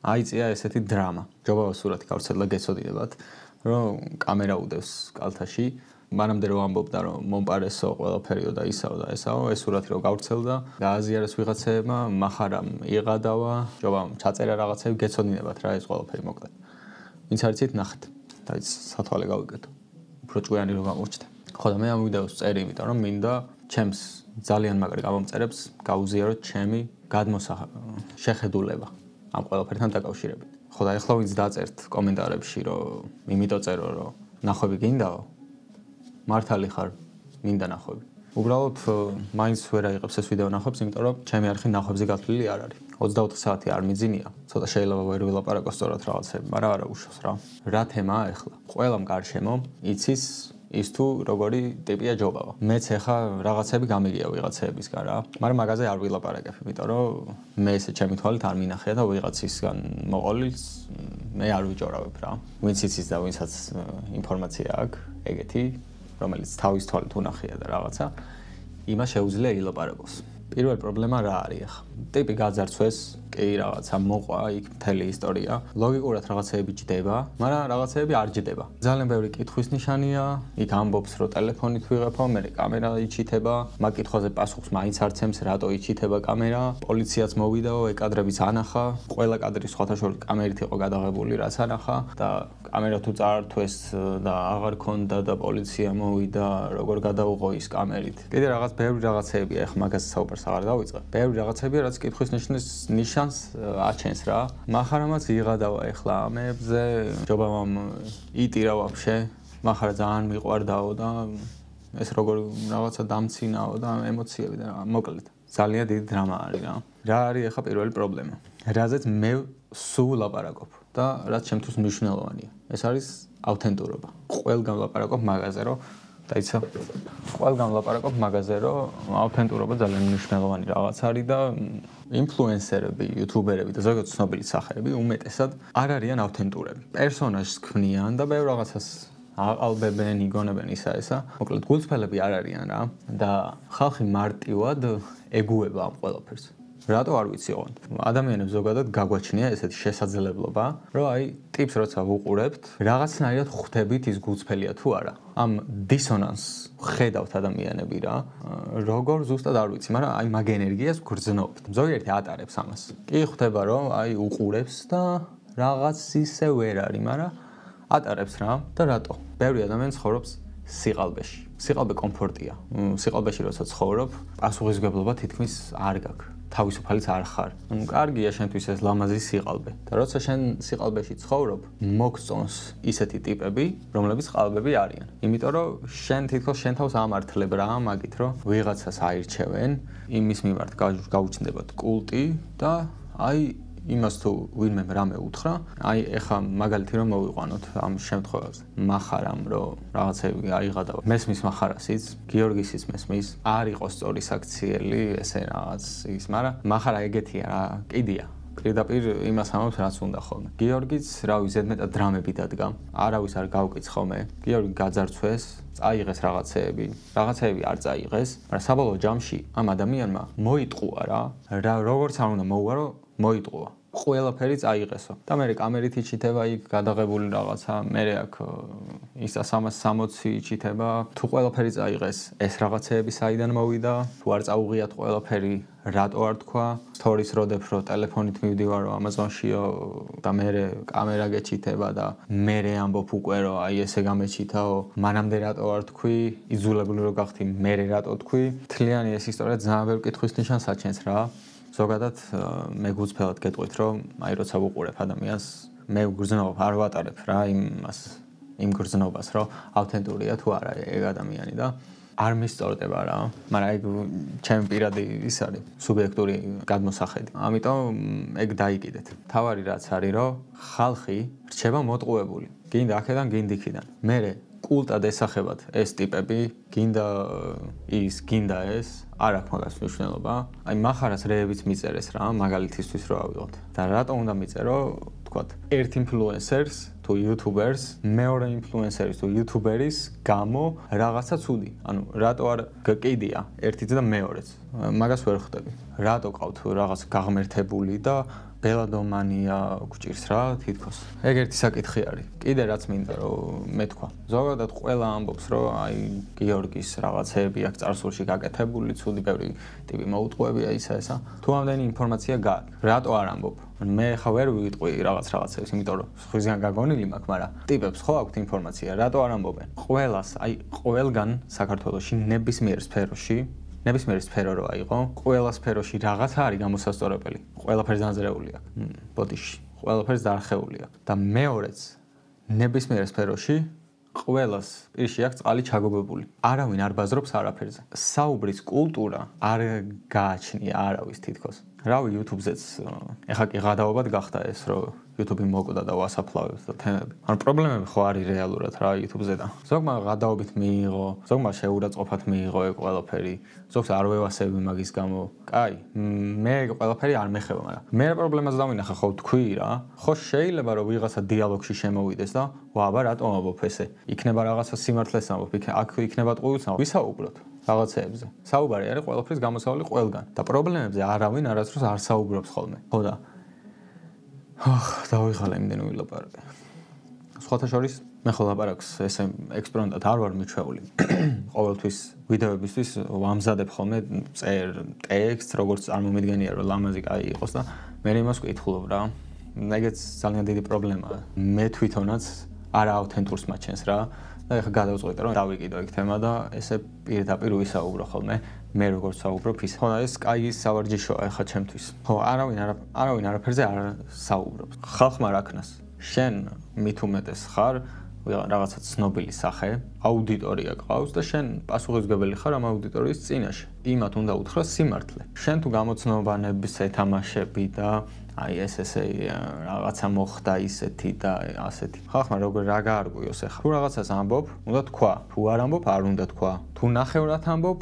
აიწია ესეთი დრამა. ჯობავა სურათი გავრცელა გეცოდინებათ, რომ კამერა უდევს კალთაში. მანამდე რომ ამბობდა რომ მომპარესო ყველაფერიო და ისაო და ესაო, ეს სურათი რომ გავრცელდა, გააზიარეს ვიღაცებმა, მახარამ იღადავა, ჯობავ ჩაწერა რაღაცები გეცოდინებათ რა ეს ყველაფერი მოკლედ. ვინც არიცით ნახეთ. დაიც სათვალე გავიგეთო. უფრო ჭკვიანი რომ გამოჩნდა. ხო და მე ამ ვიდეოს წერი, იმიტომ რომ მინდა ჩემს ძალიან მაგარი გამომწერებს გაუზიაროთ ჩემი შეხედულება ამ ყველაფერთან დაკავშირებით. ხო და ეხლა ვინც დაწერთ კომენტარებში რომ იმიტომ წერო რომ ნახვები გინდაო მართალი ხარ მინდა ნახვები. უბრალოდ მაინც ვერ აიღებს ეს ვიდეო ნახვებს, იმიტომ რომ ჩემი არხი ნახვებზე გათვლილი არ არის. 24 საათი არ მიძინია. ცოტა შეიძლება ვერ ვილაპარაკო სწორად რაღაცები, მაგრამ არა უშავს რა. რა თემაა ეხლა? ყველამ გარშემო იცის ის თუ როგორი ტიპია ჯობავა. მეც ეხა რაღაცები გამიგია ვიღაცებისგან რა. მაგრამ მაგაზე არ ვილაპარაკებ, იმიტომ რომ მე ესე ჩემი თვალით არ მინახია და ვიღაცისგან მოყოლილს მე არ ვიჯორავებ რა. ვინც იცის და ვინცაც ინფორმაცია აქვს ეგეთი, რომელიც თავის თვალით უნახია და რაღაცა, იმას შეუძლია ილაპარაკოს. პირველი პრობლემა რა არის ახლა? ტიპი გაძარცვეს, კი რაღაცა მოყვა იქ მთელი ისტორია. ლოგიკურად რაღაცეები ჯდება, მაგრამ რაღაცეები არ ჯდება. ძალიან ბევრი კითხვის ნიშანია, იქ ამბობს რომ ტელეფონით ვიღებო, მე კამერა იჩითება, მაგ კითხვაზე პასუხს მაინც არცემს, რატო იჩითება კამერა, პოლიციაც მოვიდაო, ეკადრებიც ანახა, ყველა კადრი სხვათა შორის კამერით იყო გადაღებული, რაც ანახა და კამერა თუ წაართვეს და აღარ ქონდა და პოლიცია მოვიდა, როგორ გადაუღო ის კამერით. კიდე რაღაც ბევრი რაღაცეებია, ახლა მაგაზე საუბარს აღარ დავიწყებ. ბევრი რაღაცებია, რაც კითხვის ნიშანს აჩენს რა. მახარამაც იღადავა ეხლა ამებზე, ჯობავამ იტირა ვაფშე, მახარა ძალიან მიყვარდაო და ეს როგორ რაღაცა დამცინაო და ემოციები და მოკლედ. ძალიან დიდი დრამა არის რა. რა არის ეხლა პირველი პრობლემა? რაზეც მე სულ ლაპარაკობ და რაც ჩემთვის მნიშვნელოვანია. ეს არის ავთენტურობა. ყველგან ლაპარაკობ მაგაზე, რომ დაიცა. ყველგან ლაპარაკობ მაგაზე, რომ ავთენტურობა ძალიან მნიშვნელოვანი რაღაც არის და ინფლუენსერები, იუთუბერები და ზოგადად ცნობილი სახეები უმეტესად არ არიან ავთენტურები. პერსონაჟს ქმნიან და ბევრ რაღაცას აყალბებენ, იგონებენ ისა ესა. მოკლედ გულწრფელები არ არიან რა და ხალხი მარტივად ეგუება ამ ყველაფერს. რატო არ ვიცი ოღონდ. ადამიანებს ზოგადად გაგვაჩნია ესეთი შესაძლებლობა, რომ აი ტიპს როცა ვუყურებთ, რაღაცნაირად ხვდებით ის გულწრფელია თუ არა. ამ დისონანსს ხედავთ ადამიანები რა. როგორ ზუსტად არ ვიცი, მაგრამ აი მაგ ენერგიას გრძნობთ. ზოგიერთი ატარებს ამას. კი ხვდება რომ აი უყურებს და რაღაც ისე ვერ არის, მაგრამ ატარებს რა და რატო? ბევრი ადამიანი ცხოვრობს სიყალბეში. სიყალბე კომფორტია. სიყალბეში როცა ცხოვრობ, პასუხისმგებლობა თითქმის არ გაქვს. თავისუფალიც არ ხარ. კარგია შენთვის ეს ლამაზი სიყალბე. და როცა შენ სიყალბეში ცხოვრობ, მოგწონს ისეთი ტიპები, რომლებიც ყალბები არიან. იმიტომ რომ შენ თითქოს შენ თავს ამართლებ რა მაგით, რომ ვიღაცას აირჩევენ, იმის მიმართ გაუჩნდებათ კულტი და აი იმას თუ ვინმე რამე უთხრა, აი ეხა მაგალითი რომ მოვიყვანოთ ამ შემთხვევაზე. მახარამ რომ რაღაცები აიღადა. მესმის მახარასიც, გიორგისიც მესმის, არ იყო სწორი საქციელი, ესე რაღაც ის, მაგრამ მახარა ეგეთია რა, კიდია. პირდაპირ იმას ამბობს რაც უნდა ხოლმე. გიორგიც, რავი, ზედმეტად დრამები დადგა. არავის არ გავკითხო მე. გიორგი გაძარცვეს, წაიღეს რაღაცეები არ წაიღეს, მაგრამ საბოლოო ჯამში ამ ადამიანმა მოიტყუა რა, როგორც არ უნდა მოუვა რომ მოიტყუა. ყველაფერი წაიღესო. და მე კამერით იჩითება იქ გადაღებული რაღაცა, მე აქ ისა 360 იჩითება. თუ ყველაფერი წაიღეს, ეს რაღაცეები საიდან მოვიდა? თუ არ წაუღიათ ყველაფერი, რატო არ თქვა? სტორის როდებ რომ ტელეფონით მივდივარ რომ ამაზონშიო და მე კამერა გეჩითება და მე ამბობ უკვე რომ აი ესე გამეჩითაო, მანამდე რატო არ თქვი? იძულებული რომ გახდი, მე რატო თქვი? თლიანი ეს ისტორია ძალიან ბევრ კითხვის ნიშანს აჩენს რა. ზოგადად მე გულწრფელად გეტყვით რომ აი როცა ვუყურებ ადამიანს მე გრძნობ არ ვატარებ რა იმ გრძნობას რომ ავთენტურია თუ არა ეგ ადამიანი და არ მისწორდება რა მაგრამ ეგ ჩემი პირადი ის არის სუბიექტური გადმოსახედი ამიტომ ეგ დაიკიდეთ თავარი რაც არის რომ ხალხი რჩება მოტყუებული გინდა აქედან გინდა იქიდან მე კულტად ესახებათ ეს ტიპები გინდა ის გინდა ეს არ აქვს მაგას მნიშვნელობა აი მახარას რეებიც მიწერეს რა მაგალითისთვის რო ავიღოთ და რატო უნდა მიწერო თქვათ ერთ ინფლუენსერს თუ იუთუბერს მეორე ინფლუენსერის თუ იუთუბერის გამო რაღაცა ცუდი ანუ რატო არ გკიდია ერთიც და მეორეც მაგას ვერ ხვდები რატო ყავთ რაღაც გაღმერთებული და ბელადომანია გვჭირს რა თითქოს. ეგ ერთი საკითხი არის. კიდე რაც მინდა რომ მეთქვა. ზოგადად ყველა ამბობს რომ აი გიორგის რაღაცეები აქ წარსულში გაკეთებული, ცუდი ბევრი ტიპი მოუტყუებია ისა ესა. თუ ამდენი ინფორმაცია გააქვს, რატო არ ამბობ? მე ხა ვერ ვიტყვი რაღაცებს, იმიტომ რომ სხვისგან გაგონილი მაქვს, მაგრამ ტიპებს ხო აქვთ ინფორმაცია, რატო არ ამბობენ? ყველას, აი ყველგან საქართველოში ნებისმიერ სფეროში ნებისმიერ სფერო რო აიღო, ყველა სფეროში რაღაცა არის გამოსასწორებელი. ყველაფერს განზრეული აქვს. ბოდიში, ყველაფერს დაარხეული აქვს. და მეორეც, ნებისმიერ სფეროში ყველას პირში აქვს წყალი ჩაგობებული. არავინ არ ბაზრობს არაფერზე. საუბრის კულტურა არ გააჩნია არავის თითქოს. რავი, YouTube-ზეც ეხა კი გადაობად გახდა ეს, რომ YouTube-ი მოკვდა და ვასაფლავებს და თემები. ან პრობლემები ხო არის რეალურად რა YouTube-ზე და ზოგმა გადაობით მიიღო, ზოგმა შეურაცხყოფად მიიღო ეგ ყველაფერი, ზოგს არ ვევასები მაგის გამო. კაი, მე ეგ ყველაფერი არ მეხება, მაგრამ მე რა პრობლემას დავინახე ხო თქვი რა. ხო შეიძლება რომ ვიღაცა დიალოგში შემოვიდეს და აბა რატომ ამბობ ესე? იქნება რაღაცა სიმართლეს ამბობ, აქ იქნება ტყუილს ამბობ. ვისაუბროთ რაღაცეებზე. საუბარი არის ყველაფრის გამოსავალი ყველგან და პრობლემებზე არავინ არასდროს არ საუბრობს ხოლმე. ხო და დავიღალე იმდენი ვილაპარაკე. სხვათა შორის მე ხო ლაპარაკს ესე ექსპერიმენტად არ ვარ მიჩვეული. ყოველთვის ვიდეოებისთვის ვამზადებ ხოლმე წერ ტექსტს, როგორც წარმომიდგენია რომ ლამაზი კაი იყოს და მე იმას ვკითხულობ რა. ეგეც ძალიან დიდი პრობლემაა. მე თვითონაც არა აუთენტურს მაჩენს რა. და ეხლა გადავწყვეტე რომ დავიკიდო ეგ თემა და ესე პირდაპირ ვისაუბრო ხოლმე მე როგორც საუბრობ ის. ხო და ეს კაი სავარჯიშოა ეხლა ჩემთვის. ხო, არავინ არაფერზე არ საუბრობს. ხალხმა რა ქნას? შენ მით უმეტეს ხარ რაღაცა ცნობილი სახე, აუდიტორია გყავს და შენ პასუხისმგებელი ხარ ამ აუდიტორიის წინაშე. იმათ უნდა უთხრა სიმართლე. შენ თუ გამოცნობანებს ეთამაშები და აი ესე რაღაცა მოხდა ისეთი და ასეთი. ხალხმა როგორ რა გაარკვიოს ახლა. თუ რაღაცას ამბობ, უნდა თქვა. თუ არ ამბობ, არ უნდა თქვა. თუ ნახევრად ამბობ,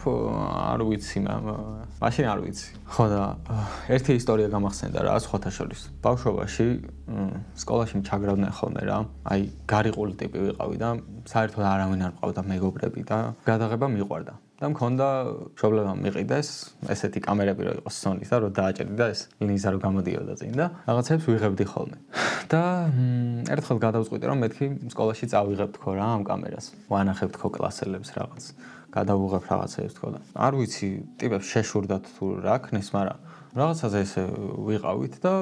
არ ვიცი, მაშინ არ ვიცი. ხო და ერთი ისტორია გამახსენდა რა, სხვათა შორის. ბავშვობაში სკოლაში ჩაგრავდნენ ხოლმე რა. აი გარიყული ტიპი ვიყავი და საერთოდ არავინ არ მყავდა მეგობრები და გადაღება მიყვარდა. და მქონდა მშობლებმა მიყიდეს ესეთი კამერები რო იყოს Sony-ს და რო დააჭერდი და ეს ლინზა რო გამოდიოდა წინ და რაღაცებს ვიღებდი ხოლმე. და ერთხელ გადავწყვიტე რომ მეთქი სკოლაში წავიღებ თქო რა ამ კამერას. ვანახებ თქო კლასელებს რაღაც. გადავუღებ რაღაცებს თქო და არ ვიცი ტიპებს შეშურდათ თუ რა ქნეს, მაგრამ რაღაცაზე ესე ვიყავით და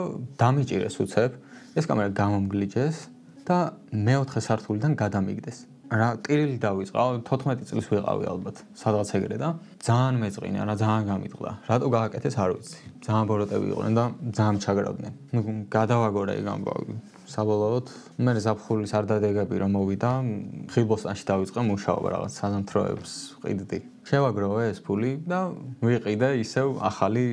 დამიჭირეს უცებ. ეს კამერა გამომგლიჯეს და მეოთხე სართულიდან გადამიგდეს. რა ტირილი დავიწყავ 14 წლის ვიყავი ალბათ სადღაც ეგრე და ძალიან მეწყინა რა ძალიან გამიტყდა რატო გააკეთეს არ ვიცი ძალიან ბოროტები იყვნენ და ძალიან ჩაგრავდნენ ნუ გადავაგორე ეგ ამბავი საბოლოოდ მე ზაფხულის არ დადეგები რომ მოვიდა ხილბოსტანში დავიწყე მუშაობა რაღაც საზამთროებს ვყიდდი შევაგროვე ეს ფული და ვიყიდე ისევ ახალი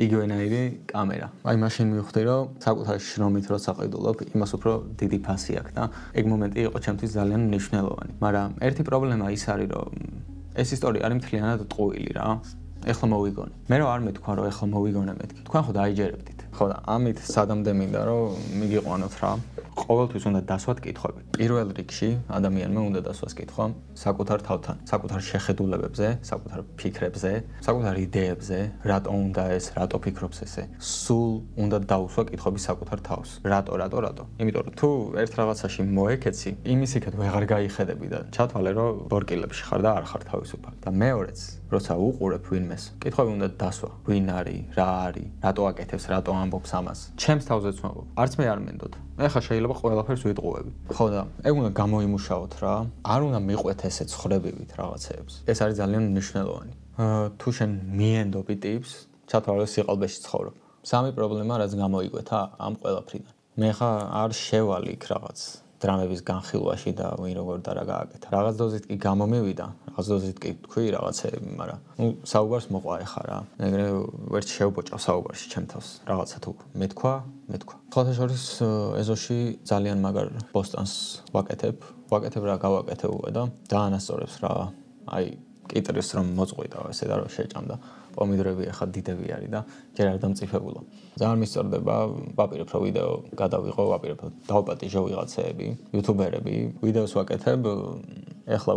იგივენაირი კამერა აი მაშინ მივხვდი რომ საკუთარი შრომით როცა ყიდულობ იმას უფრო დიდი ფასი აქვს და ეგ მომენტი იყო ჩემთვის ძალიან მნიშვნელოვანი მაგრამ ერთი პრობლემა ის არის რომ ეს ისტორია არის მთლიანად ტყუილი რა ეხლა მოვიგონე მე რომ არ მეთქვა რომ ეხლა მოვიგონე მეთქი თქვენ ხო დაიჯერებდით ხო და ამით სადამდე მინდა რომ მიგიყვანოთ რა ყოველთვის უნდა დასვათ კითხვები. პირველ რიგში ადამიანმა უნდა დასვას კითხვა საკუთარ თავთან, საკუთარ შეხედულებებზე, საკუთარ ფიქრებზე, საკუთარ იდეებზე, რატო უნდა ეს, რატო ფიქრობს ესე. სულ უნდა დაუსვა კითხვები საკუთარ თავს. რატო? იმიტომ რომ თუ ერთ რაღაცაში მოეკეცი, იმის იქეთ ვეღარ გაიხედები და ჩათვალე რომ ბორკილებში ხარ და არ ხარ თავისუფალი. და მეორეც, როცა უყურებ ვინმეს, კითხვები უნდა დასვა. ვინ არის, რა არის, რატო აკეთებს, რატო ამბობს ამას. ჩემს თავზეც ვამბობ. არც მე არ მენდოდ. ეხლა შეიძლება ყველაფერს ვიტყუები. ხო და ეგ უნდა გამოიმუშაოთ რა. არ უნდა მიყვეთ ესე ცხრებივით რაღაცეებს. ეს არის ძალიან მნიშვნელოვანი. თუ შენ მიენდობი ტიპს, ჩათვალე სიყალბეში ცხოვრობ. სამი პრობლემა რაც გამოიკვეთა ამ ყველაფრიდან. მე ხა არ შევალ იქ რაღაც დრამების განხილვაში და ვინ როგორ და რა გააკეთა. რაღაც დოზით კი გამომივიდა, რაღაც დოზით კი თქვი რაღაცეები, მაგრამ ნუ საუბარს მოყვა ეხა რა. ეგრე ვერ შევბოჭავ საუბარში ჩემ თავს. რაღაცა თუ მეთქვა. ხოთა შორის ეზოში ძალიან მაგარ პოსტანს ვაკეთებ რა გავაკეთებუა და დაანასწორებს რა. აი კიტრის რომ მოწყვიტავ ესე და რომ შეჭამდა. პომიდორები ახლა დიდები არის და ჯერ არ დამწიფებულა. ძალიან მისწორდება, ვაპირებ რომ ვიდეო გადავიღო, ვაპირებ დავპატიჟო ვიღაცეები, იუთუბერები, ვიდეოს ვაკეთებ ეხლა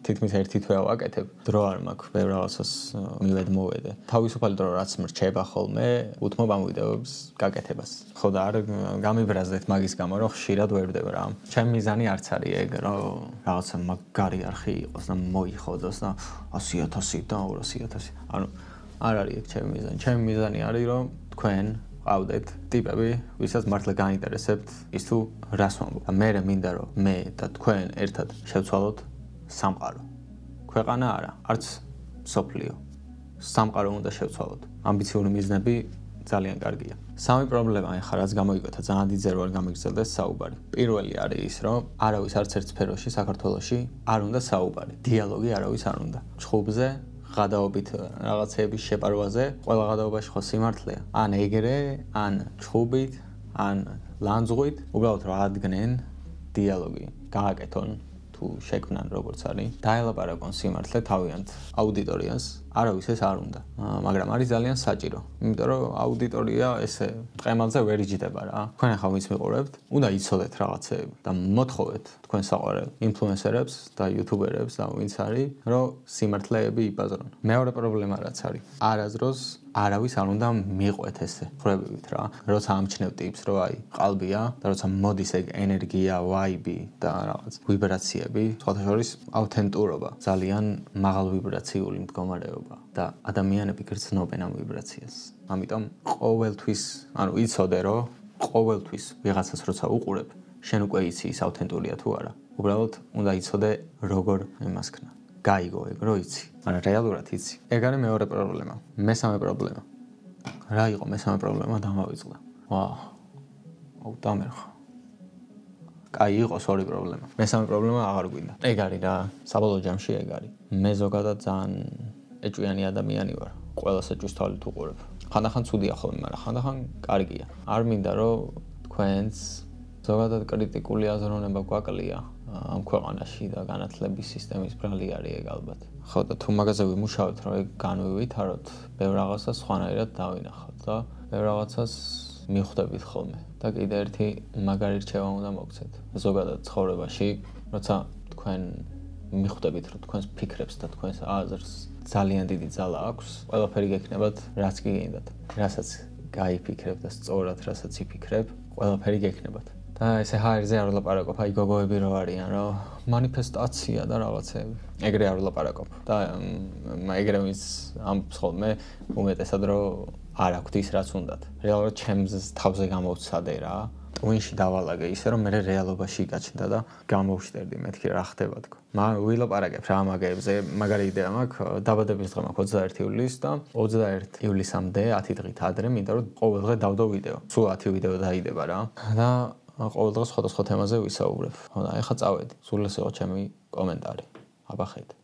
თითქმის ერთი თვეა ვაკეთებ, დრო არ მაქვს, ბევრ რაღაცას მივედმოვედე. თავისუფალი დრო რაც მრჩება ხოლმე, უთმობ ამ ვიდეოებს გაკეთებას. ხო და არ გამიბრაზდეთ მაგის გამო, რომ ხშირად ვერდებ რა. ჩემი მიზანი არც არის ეგ, რომ რაღაცა მაგარი არხი იყოს და მოიხოდოს და 100,000 და 200,000. ანუ არ არის ეგ ჩემი მიზანი. ჩემი მიზანი არის, რომ თქვენ ყავდეთ ტიპები, ვისაც მართლა გაინტერესებთ ის თუ რას ვამბობ. მე მინდა რომ მე და თქვენ ერთად შევცვალოთ სამყარო. ქვეყანა არა, არც სოფლიო. სამყარო უნდა შევცვალოთ. ამბიციური მიზნები ძალიან კარგია. სამი პრობლემა ეხლა რაც გამოიკვეთა ძალიან დიდ ზერ ვარ გამიგრძელდეს საუბარი. პირველი არის ის, რომ არავის არც ერთ სფეროში საქართველოში არ უნდა საუბარი. დიალოგი არავის არ უნდა. ჩხუბზე გადაობით რაღაცეების შეპარვაზე, ყველა გადაობაში ხო სიმართლეა. ან ეგრე, ან ჩხუბით, ან ლანძღვით, უბრალოდ რა ადგენენ დიალოგი. გააკეთონ თუ შექმნან როგორც არის. დაელაპარაკონ სიმართლე თავიანთ აუდიტორიას. არავის ეს არ უნდა. მაგრამ არის ძალიან საჭირო. იმიტომ რომ აუდიტორია ესე ყემალზე ვერ იჯდება რა. თქვენ ახლა ვინც მიყურებთ, უნდა იცოდეთ რაღაცეები და მოთხოვეთ თქვენ საყვარელ ინფლუენსერებს და იუთუბერებს და ვინც არის, რომ სიმართლეები იპაზრონ. მეორე პრობლემა რაც არის, არასდროს არავის არ უნდა მიყვეთ ესე ხრებივით რა. როცა ამჩნევ ტიპს, რომ აი ყალბია და როცა მოდის ეგ ენერგია, ვაიბი და რაღაც ვიბრაციები, სხვათა შორის ავთენტურობა, ძალიან მაღალ ვიბრაციული მდგომარეობა და ადამიანები გრძნობენ ამ ვიბრაციას. ამიტომ ყოველთვის, ანუ იცოდე რომ ყოველთვის ვიღაცას როცა უყურებ, შენ უკვე იცი ის ავთენტურია თუ არა. უბრალოდ უნდა იცოდე როგორ იმასქნა. გაიგო ეგ რო იცი, მაგრამ რეალურად იცი. ეგ არის მეორე პრობლემა. მესამე პრობლემა. რა იყო მესამე პრობლემა დამავიწყდა. აუ დამერხა. კაი იყოს ორი პრობლემა. მესამე პრობლემა აღარ გვინდა. ეგ არის რა, საბოლოო ჯამში ეგ არის. მე ზოგადად ძალიან ეჭვიანი ადამიანი ვარ. ყველას ეჭვის თვალით უყურებ. ხანდახან ცუდია ხოლმე, მაგრამ ხანდახან კარგია. არ მინდა რომ თქვენს ზოგადად კრიტიკული აზროვნება გვაკლია ამ ქვეყანაში და განათლების სისტემის ბრალი არის ეგ ალბათ. ხო და თუ მაგაზე ვიმუშავებთ, რომ ეგ განვივითაროთ, ბევრ რაღაცას სხვანაირად დავინახავთ და ბევრ რაღაცას მიხვდებით ხოლმე. და კიდე ერთი მაგარი რჩევა უნდა მოგცეთ. ზოგადად ცხოვრებაში, როცა თქვენ მიხვდებით, რომ თქვენს ფიქრებს და თქვენს აზრს ძალიან დიდი ძალა აქვს, ყველაფერი გექნებათ, რაც კი გინდათ. რასაც გაიფიქრებ და სწორად რასაც იფიქრებ, ყველაფერი გექნებათ. და ესე ჰაერზე არ ვლაპარაკობ, აი გოგოები რო არიან, რომ მანიფესტაცია და რაღაცეები. ეგრე არ ვლაპარაკობ. და ეგრე ვინც ამბობს ხოლმე, უმეტესად რომ არ აქვთ ის რაც უნდათ. რეალურად ჩემს თავზე გამოვცადე რა. ტვინში დავალაგე ისე რომ მე რეალობაში გაჩნდა და გამოვშტერდი მეთქი რა ხდება თქო. ვილაპარაკებ რა მაგებზე, მაგარი იდეა მაქვს, დაბადების დღე მაქვს 21 ივლისს და 21 ივლისამდე 10 დღით ადრე მინდა რომ ყოველ დღე დავდო ვიდეო. სულ 10 ვიდეო დაიდება რა. და ყოველ დღე სხვადასხვა თემაზე ვისაუბრებ. ხო და ეხლა წავედი. სულ ეს იყო ჩემი კომენტარი. აბახეთ.